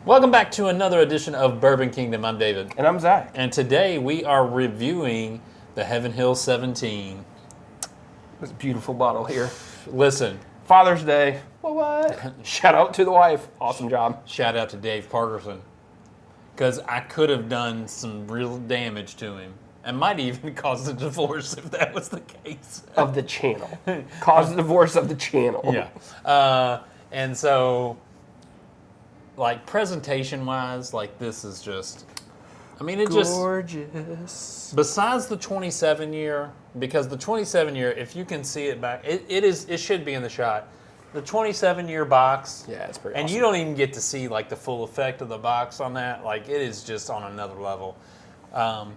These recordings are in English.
Welcome back to another edition of Bourbon Kingdom. I'm David. And I'm Zach. And today we are reviewing the Heaven Hill 17. This beautiful bottle here. Listen. Father's Day. What? Shout out to the wife. Awesome job. Shout out to Dave Parkerson. Because I could have done some real damage to him. And might even cause a divorce if that was the case. Of the channel. Cause the divorce of the channel. Yeah. And so... like presentation-wise, like this is just, I mean, it just gorgeous. Besides the 27 year, because the 27 year, if you can see it back, it should be in the shot. The 27 year box, yeah, it's pretty. And awesome. You don't even get to see like the full effect of the box on that. Like it is just on another level. Of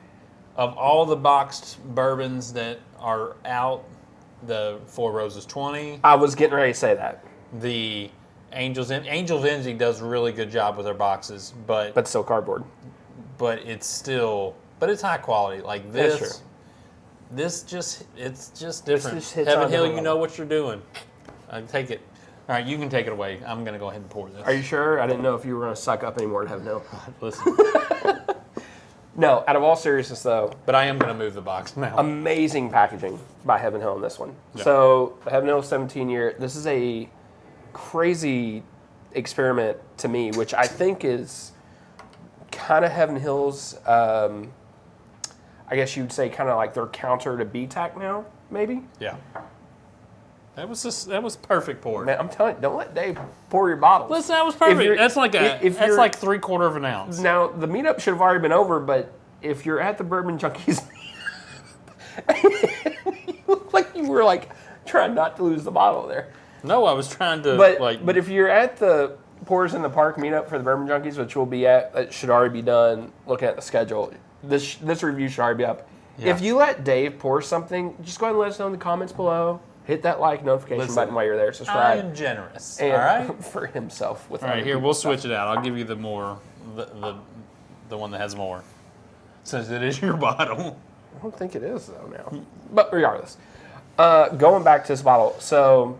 all the boxed bourbons that are out, the Four Roses 20. I was getting ready to say that. The Angel's Envy does a really good job with their boxes, but still cardboard. But it's high quality. Like this, it's just different. Heaven Hill, you know what you're doing. Take it. All right, you can take it away. I'm gonna go ahead and pour this. Are you sure? I didn't know if you were gonna suck up anymore at Heaven Hill. Listen. No, out of all seriousness though. But I am gonna move the box now. Amazing packaging by Heaven Hill on this one. Yeah. So Heaven Hill 17 year. This is a crazy experiment to me, which I think is kind of Heaven Hill's, I guess you'd say kind of like their counter to BTAC now, maybe? Yeah. That was perfect pour. Man, I'm telling you, don't let Dave pour your bottles. Listen, that was perfect. That's like that's like 3/4 of an ounce. Now, the meetup should have already been over, but if you're at the Bourbon Junkies, you look like you were like trying not to lose the bottle there. No, I was trying to But if you're at the Pours in the Park meetup for the Bourbon Junkies, which we'll be at, it should already be done. Looking at the schedule, this review should already be up. Yeah. If you let Dave pour something, just go ahead and let us know in the comments below. Hit that like notification button while you're there. Subscribe. I'm generous. And all right, for himself. With all right, here we'll switch it out. I'll give you the one that has more, since it is your bottle. I don't think it is though now. But regardless, going back to this bottle, so.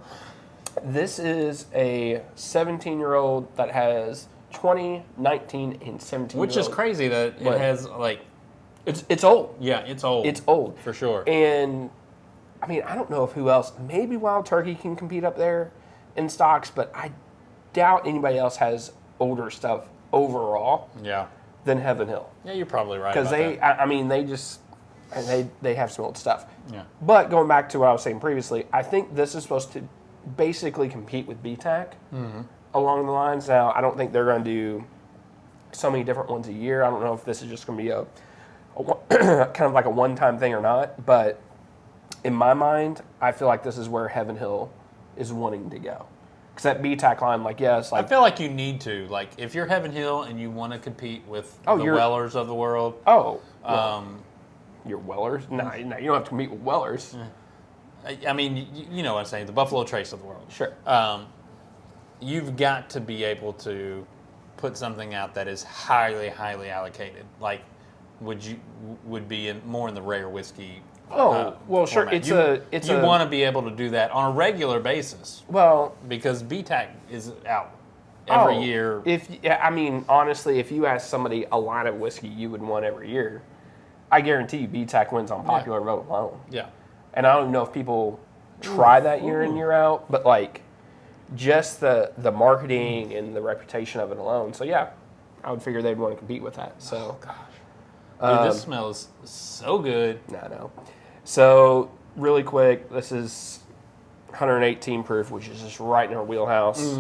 This is a 17-year-old that has 20, 19, and 17. Which is crazy that it has like... It's old. Yeah, it's old. It's old. For sure. And, I mean, I don't know if who else... Maybe Wild Turkey can compete up there in stocks, but I doubt anybody else has older stuff overall than Heaven Hill. Yeah, you're probably right because they have some old stuff. Yeah. But going back to what I was saying previously, I think this is supposed to basically compete with BTAC along the lines. Now, I don't think they're going to do so many different ones a year. I don't know if this is just going to be a kind of like a one-time thing or not. But in my mind, I feel like this is where Heaven Hill is wanting to go. Because that BTAC line, I feel like you need to. Like, if you're Heaven Hill and you want to compete with the Wellers of the world. You're Wellers? No, you don't have to compete with Wellers. I mean, you know what I'm saying, the Buffalo Trace of the world. Sure. You've got to be able to put something out that is highly, highly allocated. Like, would be more in the rare whiskey. Well, sure. Format. You want to be able to do that on a regular basis. Well, because BTAC is out every year. Honestly, if you ask somebody a line of whiskey you would want every year, I guarantee you BTAC wins on popular vote alone. Yeah. And I don't even know if people try that year in, year out, but like just the marketing and the reputation of it alone. So yeah, I would figure they'd want to compete with that. So, Dude, this smells so good. I know. So really quick, this is 118 proof, which is just right in our wheelhouse.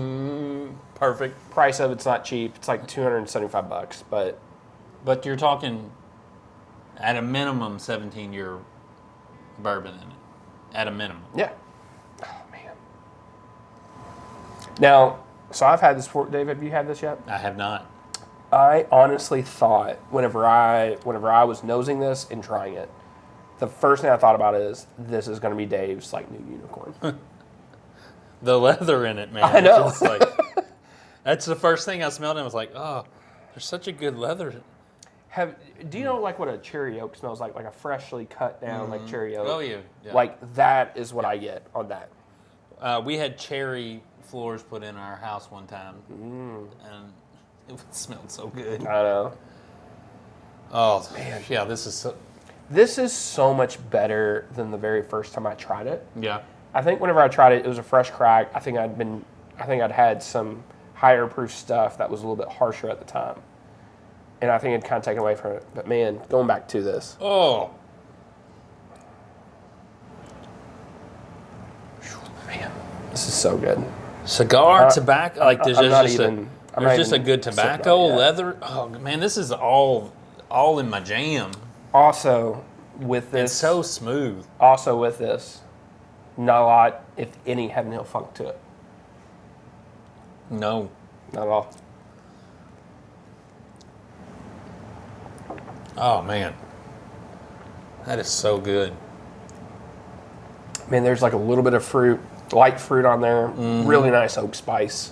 Perfect. Price of it's not cheap. It's like $275, but you're talking at a minimum 17-year bourbon in it, at a minimum. Yeah. Oh man. Now, so I've had this before. Dave, have you had this yet? I have not. I honestly thought whenever I was nosing this and trying it, the first thing I thought about is this is going to be Dave's like new unicorn. The leather in it, man. I know. It's just that's the first thing I smelled and was like, oh, there's such a good leather. Do you know like what a cherry oak smells like? Like a freshly cut down like cherry oak. Oh yeah. Like that is what I get on that. We had cherry floors put in our house one time, and It smelled so good. I know. Oh, man. Yeah, this is so much better than the very first time I tried it. Yeah. I think whenever I tried it, it was a fresh crack. I think I'd had some higher proof stuff that was a little bit harsher at the time. And I think it'd kind of taken away from it. But man, going back to this. Oh. Man, this is so good. Cigar, tobacco, like there's just a good tobacco, leather. Oh man, this is all in my jam. Also, with this, it's so smooth. Also with this, not a lot, if any, Heaven Hill funk to it. No, not at all. Oh man, that is so good. Man, there's like a little bit of fruit, light fruit on there. Really nice oak spice.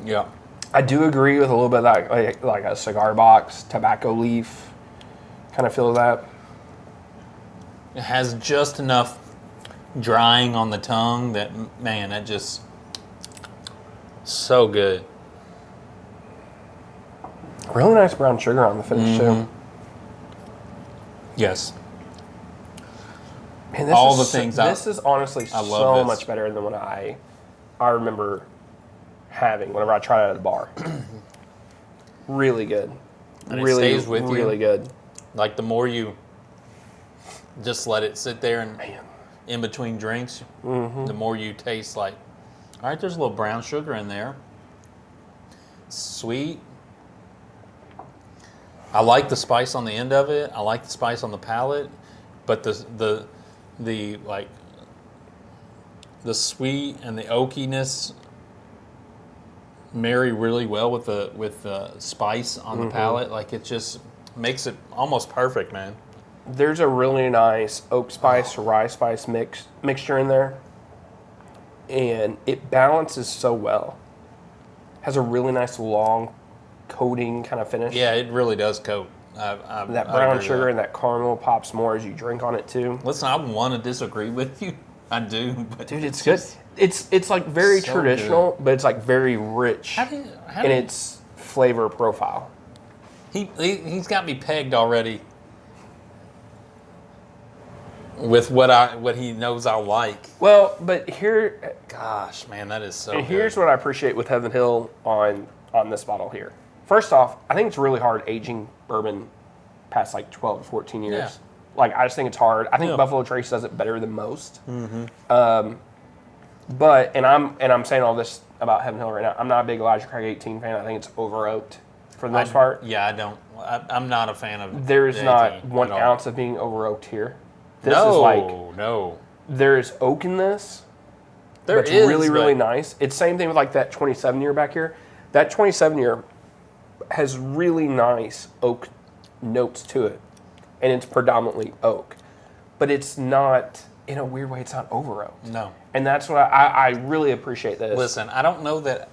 Yeah. I do agree with a little bit of that, like a cigar box, tobacco leaf kind of feel of that. It has just enough drying on the tongue that, man, that just so good. Really nice brown sugar on the finish too. Yes. Man, this is honestly so much better than what I remember having whenever I tried it at a bar. Really good. And really, it stays with really you. Good. Like the more you just let it sit there and in between drinks, the more you taste like, all right, there's a little brown sugar in there. Sweet. I like the spice on the end of it. I like the spice on the palate, but the sweet and the oakiness marry really well with the spice on the palate. Like it just makes it almost perfect, man. There's a really nice oak spice, rye spice mixture in there, and it balances so well. Has a really nice long coating kind of finish. Yeah, it really does coat. That brown sugar and that caramel pops more as you drink on it too. Listen, I want to disagree with you. I do, but dude, it's good. It's like very so traditional, good. But it's like very rich in its flavor profile. He's got me pegged already with what he knows I'll like. Well, but here, gosh, man, that is so. And here's what I appreciate with Heaven Hill on this bottle here. First off, I think it's really hard aging bourbon past like 12 to 14 years. Yeah. Like, I just think it's hard. I think Buffalo Trace does it better than most. But I'm saying all this about Heaven Hill right now. I'm not a big Elijah Craig 18 fan. I think it's over oaked for the most part. Yeah, I don't. I'm not a fan of. There's not 1 ounce of being over oaked here. This is like no. There's oak in this. It's really, really nice. It's same thing with like that 27-year back here. That 27-year has really nice oak notes to it, and it's predominantly oak, but it's not, in a weird way, it's not over oaked. No, and that's what I really appreciate this. Listen, I don't know that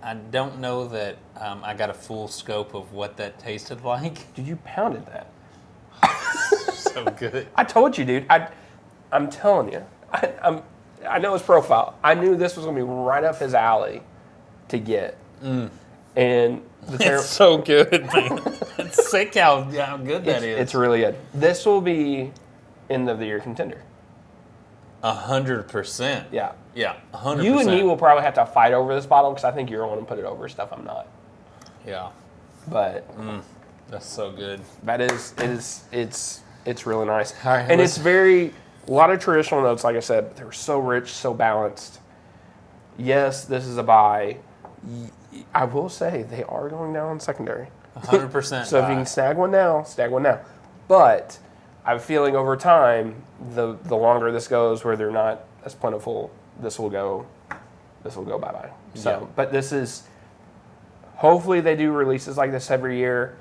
I got a full scope of what that tasted like. Dude, you pounded that. So good. I told you, dude. I'm telling you. I know his profile. I knew this was going to be right up his alley to get. And it's so good, man. It's sick how good that is. It's really good. This will be end of the year contender. 100%. Yeah. Yeah, 100%. You and me will probably have to fight over this bottle because I think you're going to put it over stuff I'm not. Yeah. But that's so good. That is it's really nice. Right, and it's a lot of traditional notes, like I said, but they're so rich, so balanced. Yes, this is a buy. I will say they are going down on secondary. 100%. So if you can snag one now, snag one now. But I'm feeling over time, the longer this goes, where they're not as plentiful, this will go bye-bye. So, but this is, hopefully they do releases like this every year.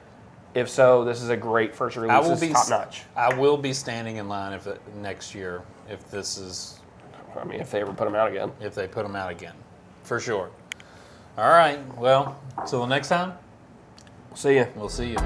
If so, this is a great first release. It's top notch. I will be standing in line next year if this is. I mean, if they ever put them out again. If they put them out again, for sure. All right. Well, till the next time. See ya. We'll see you.